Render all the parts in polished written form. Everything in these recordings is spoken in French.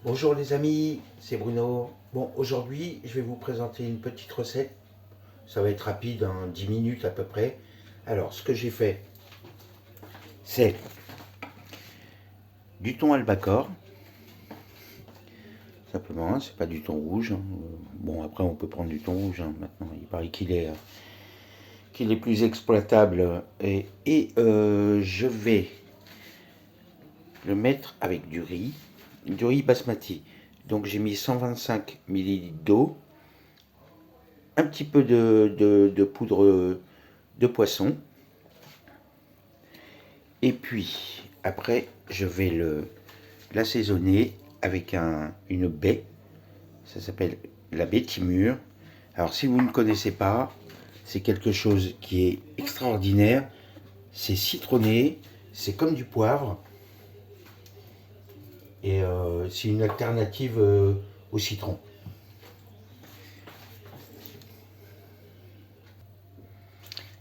Bonjour les amis, c'est Bruno. Bon, aujourd'hui, je vais vous présenter une petite recette. Ça va être rapide, en 10 minutes à peu près. Alors, ce que j'ai fait, c'est du thon albacore. Simplement, hein, c'est pas du thon rouge. Hein. Bon, après, on peut prendre du thon rouge. Hein, maintenant, il paraît qu'il est plus exploitable. Je vais le mettre avec du riz basmati. Donc, j'ai mis 125 ml d'eau, un petit peu de poudre de poisson. Et puis, après, je vais l'assaisonner avec une baie. Ça s'appelle la baie Timur. Alors, si vous ne connaissez pas, c'est quelque chose qui est extraordinaire. C'est citronné, c'est comme du poivre. Et c'est une alternative au citron.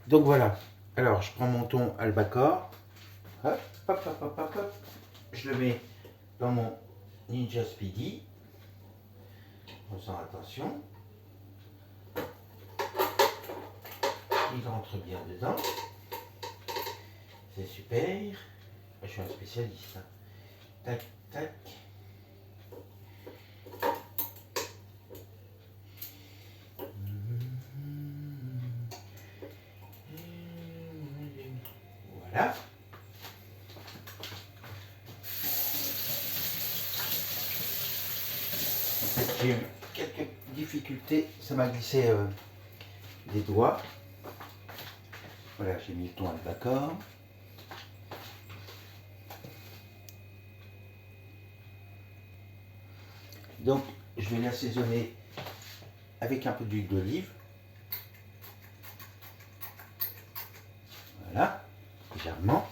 Donc voilà. Alors, je prends mon thon albacore. Hop, hop, hop, hop, hop, hop. Je le mets dans mon Ninja Speedy. On sent attention. Il rentre bien dedans. C'est super. Je suis un spécialiste. Hein. Tac, tac. Voilà. J'ai eu quelques difficultés. Ça m'a glissé des doigts. Voilà, j'ai mis le thon albacore. Donc, je vais l'assaisonner avec un peu d'huile d'olive. Voilà, légèrement.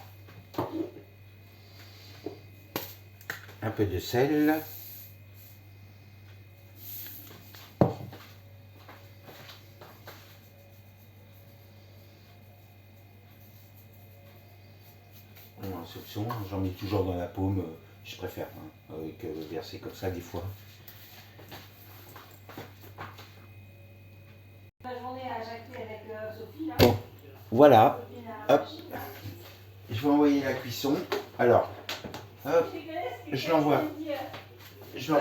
Un peu de sel. Un soupçon, j'en mets toujours dans la paume, je préfère, hein, avec verser comme ça des fois. Bon, voilà, hop, je vais envoyer la cuisson. Alors, hop, je l'envoie, je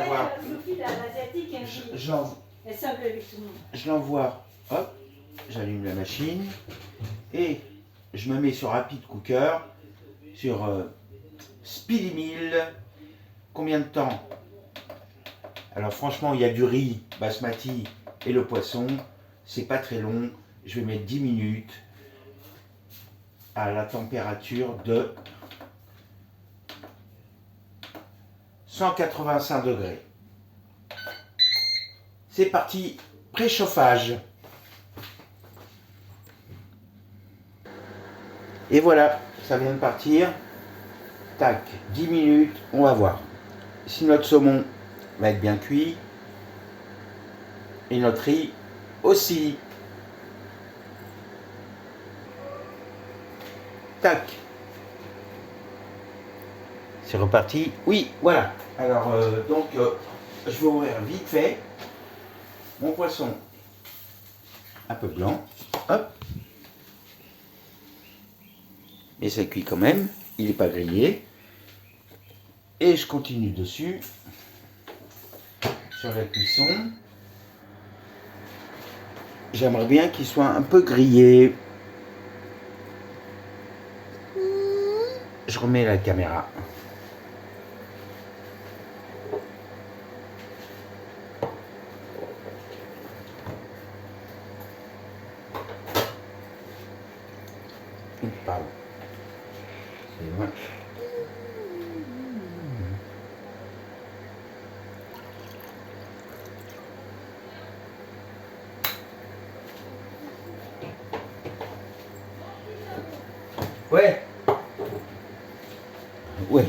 l'envoie, hop, j'allume la machine et je me mets sur Rapid Cooker, sur Speedy Meal. Combien de temps? Alors franchement, il y a du riz basmati et le poisson. C'est pas très long. Je vais mettre 10 minutes à la température de 185 degrés. C'est parti, préchauffage. Et voilà, ça vient de partir. Tac, 10 minutes, on va voir si notre saumon va être bien cuit. Et notre riz aussi. Tac. C'est reparti. Oui, voilà. Alors, je vais ouvrir vite fait mon poisson un peu blanc. Hop. Mais ça cuit quand même. Il n'est pas grillé. Et je continue dessus. Sur la cuisson. J'aimerais bien qu'il soit un peu grillé. Je remets la caméra. Pardon. C'est moi. Ouais. Ouais.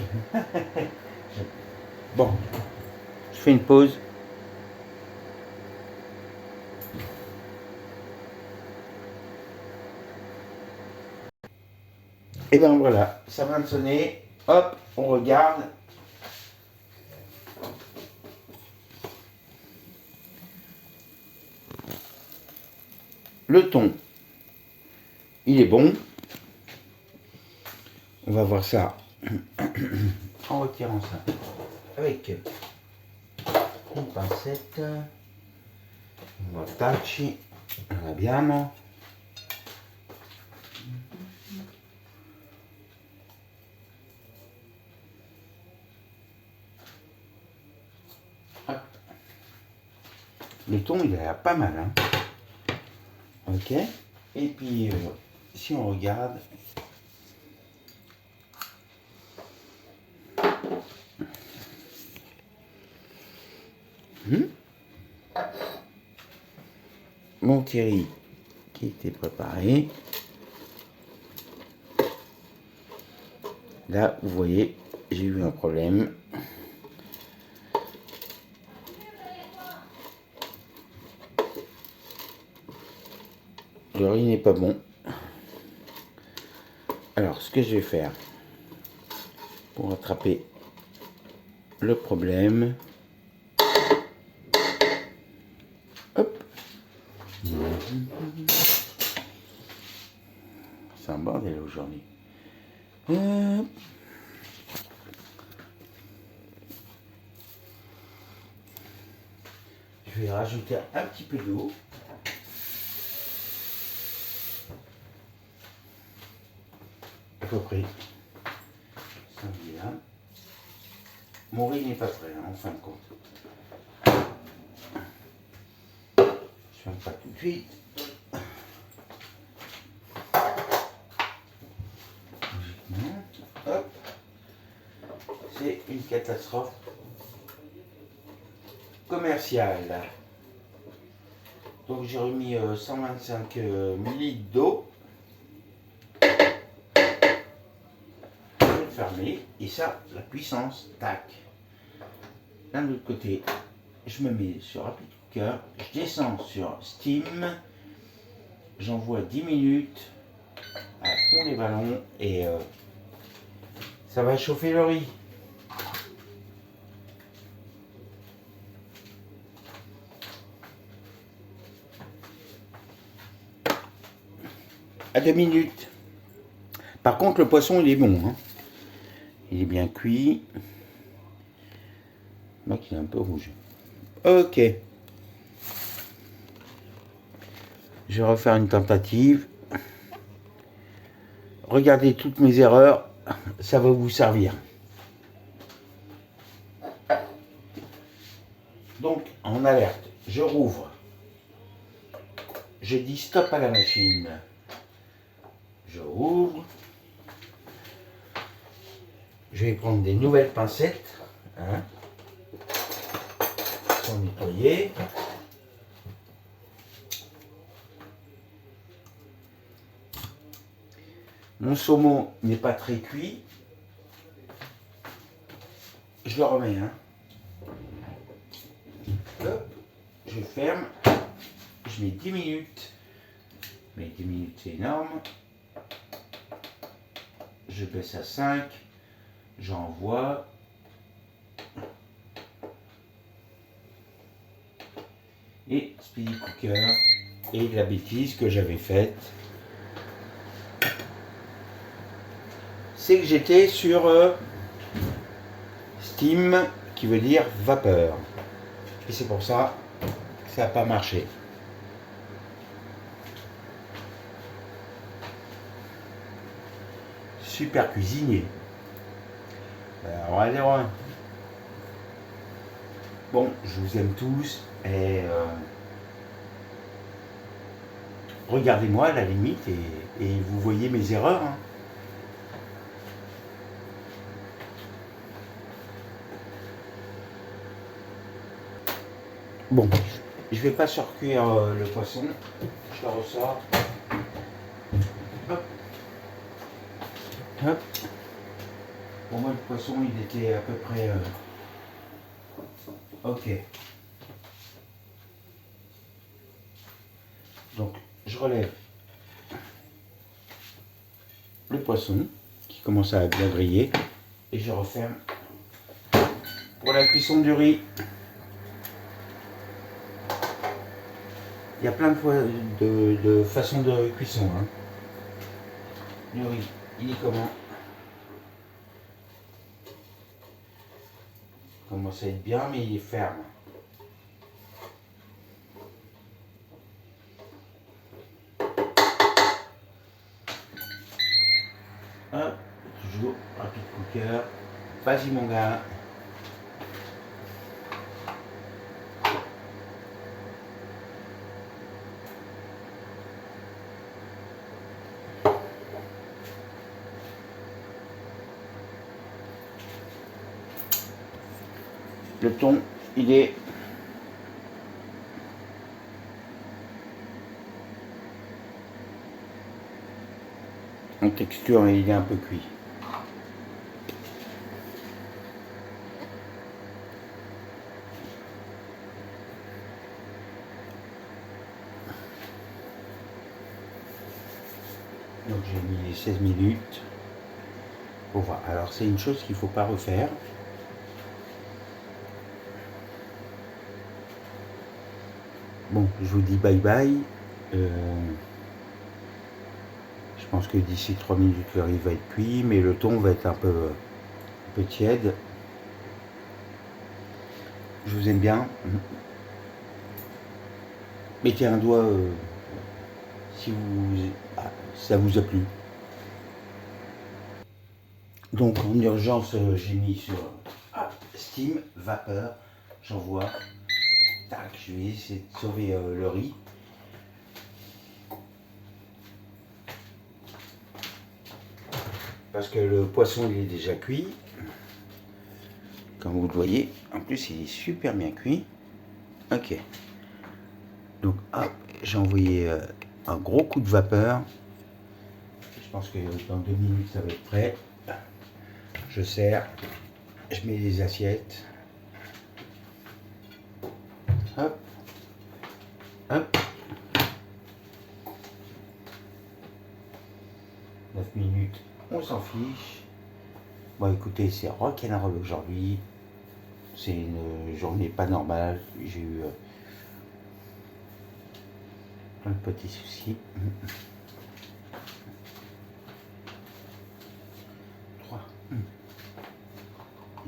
Bon. Je fais une pause. Et ben voilà, ça vient de sonner. Hop, on regarde. Le thon, il est bon. On va voir ça en retirant ça avec une pincette. Guardacci, l'abbiamo. Le thon, il a l'air pas mal, hein. Ok. Et puis, si on regarde, mon curry qui était préparé. Là, vous voyez, j'ai eu un problème. Le riz n'est pas bon. Alors, ce que je vais faire pour rattraper le problème, hop, c'est un bordel aujourd'hui. Hop. Je vais rajouter un petit peu d'eau. À peu près. Ça vient. Mon riz n'est pas prêt, hein, en fin de compte. Je ne ferme pas tout de suite. Logiquement. Hop. C'est une catastrophe commerciale. Donc j'ai remis 125 ml d'eau. Je vais le fermer. Et ça, la puissance, tac. D'un autre côté, je me mets sur Rapid Cooker. Je descends sur Steam. J'envoie 10 minutes à fond les ballons et ça va chauffer le riz. À 2 minutes. Par contre, le poisson, il est bon, hein. Il est bien cuit. Donc, il est un peu rouge. Ok. Je vais refaire une tentative. Regardez toutes mes erreurs. Ça va vous servir. Donc, en alerte, je rouvre. Je dis stop à la machine. Je rouvre. Je vais prendre des nouvelles pincettes. Hein, sont nettoyées. Mon saumon n'est pas très cuit. Je le remets. Hein. Hop, je ferme. Je mets 10 minutes. Mais 10 minutes, c'est énorme. Je baisse à 5. J'envoie. Et Speedy Cooker. Et la bêtise que j'avais faite, c'est que j'étais sur Steam, qui veut dire vapeur. Et c'est pour ça que ça n'a pas marché. Super cuisinier. Alors, allez, ouais. Bon, je vous aime tous et regardez-moi à la limite et vous voyez mes erreurs. Hein. Bon, je vais pas surcuire le poisson. Je le ressors. Hop. Hop. Pour moi, le poisson, il était à peu près... ok. Donc, je relève le poisson qui commence à bien griller et je referme pour la cuisson du riz. Il y a plein de façons de cuisson. Hein. Le riz, il est comment? Il commence à être bien, mais il est ferme. Hop, toujours rapide cooker. Vas-y mon gars. Le thon, il est en texture et il est un peu cuit. Donc j'ai mis les 16 minutes pour voir. Alors c'est une chose qu'il ne faut pas refaire. Bon, je vous dis bye bye. Je pense que d'ici 3 minutes le riz va être cuit, mais le thon va être un peu tiède. Je vous aime bien. Mettez un doigt si ça vous a plu. Donc en urgence, j'ai mis sur steam, vapeur, j'envoie. Tac, je vais essayer de sauver le riz. Parce que le poisson il est déjà cuit. Comme vous le voyez, en plus il est super bien cuit. Ok. Donc hop, j'ai envoyé un gros coup de vapeur. Je pense que dans 2 minutes ça va être prêt. Je sers, je mets les assiettes. Hop, hop. 9 minutes, on s'en fiche. Bon écoutez, c'est rock'n'roll aujourd'hui. C'est une journée pas normale. J'ai eu plein de petits soucis. 3.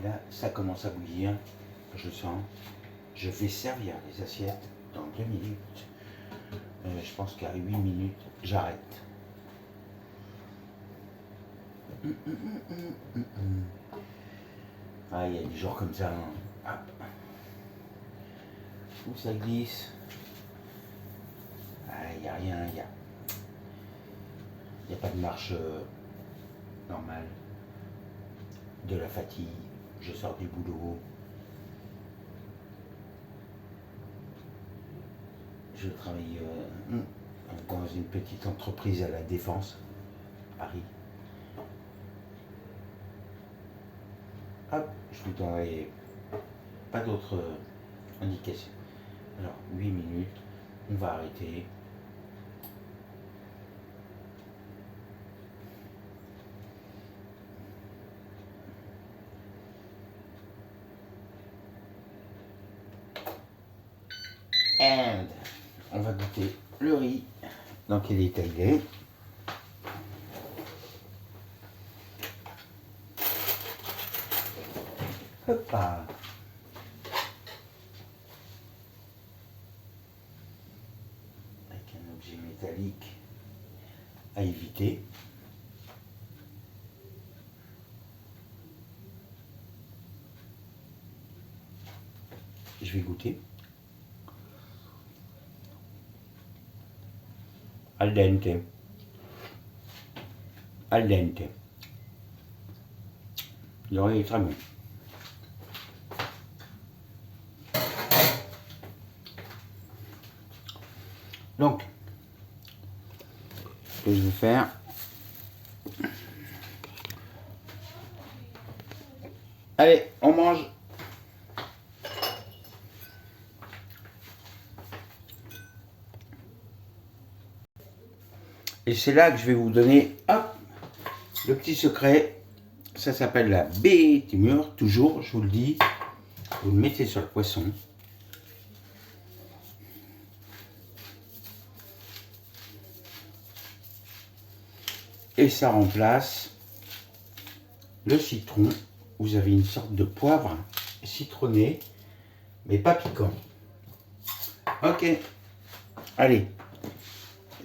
Là, ça commence à bouillir. Je sens. Je vais servir les assiettes dans 2 minutes. Je pense qu'à 8 minutes, j'arrête. Ah, il y a des jours comme ça. Hein. Hop. Où ça glisse. Ah, il n'y a rien. Il n'y a pas de marche normale. De la fatigue. Je sors du boulot. Je travaille dans une petite entreprise à la Défense, Paris. Hop, je vous donnerai pas d'autres indications. Alors, 8 minutes, on va arrêter. And on va goûter le riz dans quel état il est. Hop là. Avec un objet métallique à éviter. Je vais goûter. Al dente. Al dente. Le riz est très bon. Donc, ce que je vais faire, allez, on mange. Et c'est là que je vais vous donner, hop, le petit secret. Ça s'appelle la bétimure, toujours, je vous le dis. Vous le mettez sur le poisson. Et ça remplace le citron. Vous avez une sorte de poivre citronné, mais pas piquant. Ok, allez,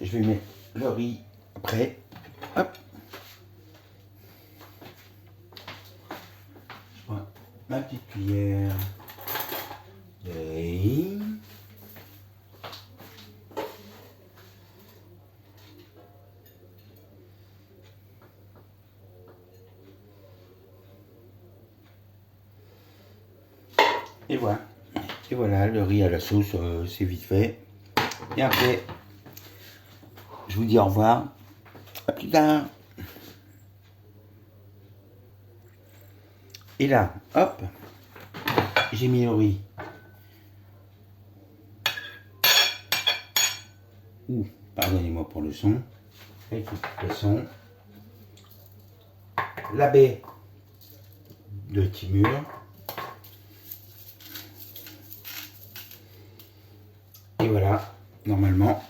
je vais mettre le riz prêt. Hop. Je prends ma petite cuillère de riz. Et voilà. Et voilà, le riz à la sauce, c'est vite fait. Et après, je vous dis au revoir. À plus tard. Et là, hop, j'ai mis le riz. Ouh, pardonnez-moi pour le son. Avec le petit poisson. La baie de Timur. Et voilà, normalement,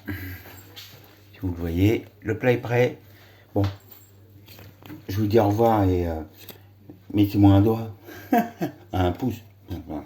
si vous le voyez, le plat est prêt. Bon, je vous dis au revoir et mettez-moi un doigt, un pouce. Voilà.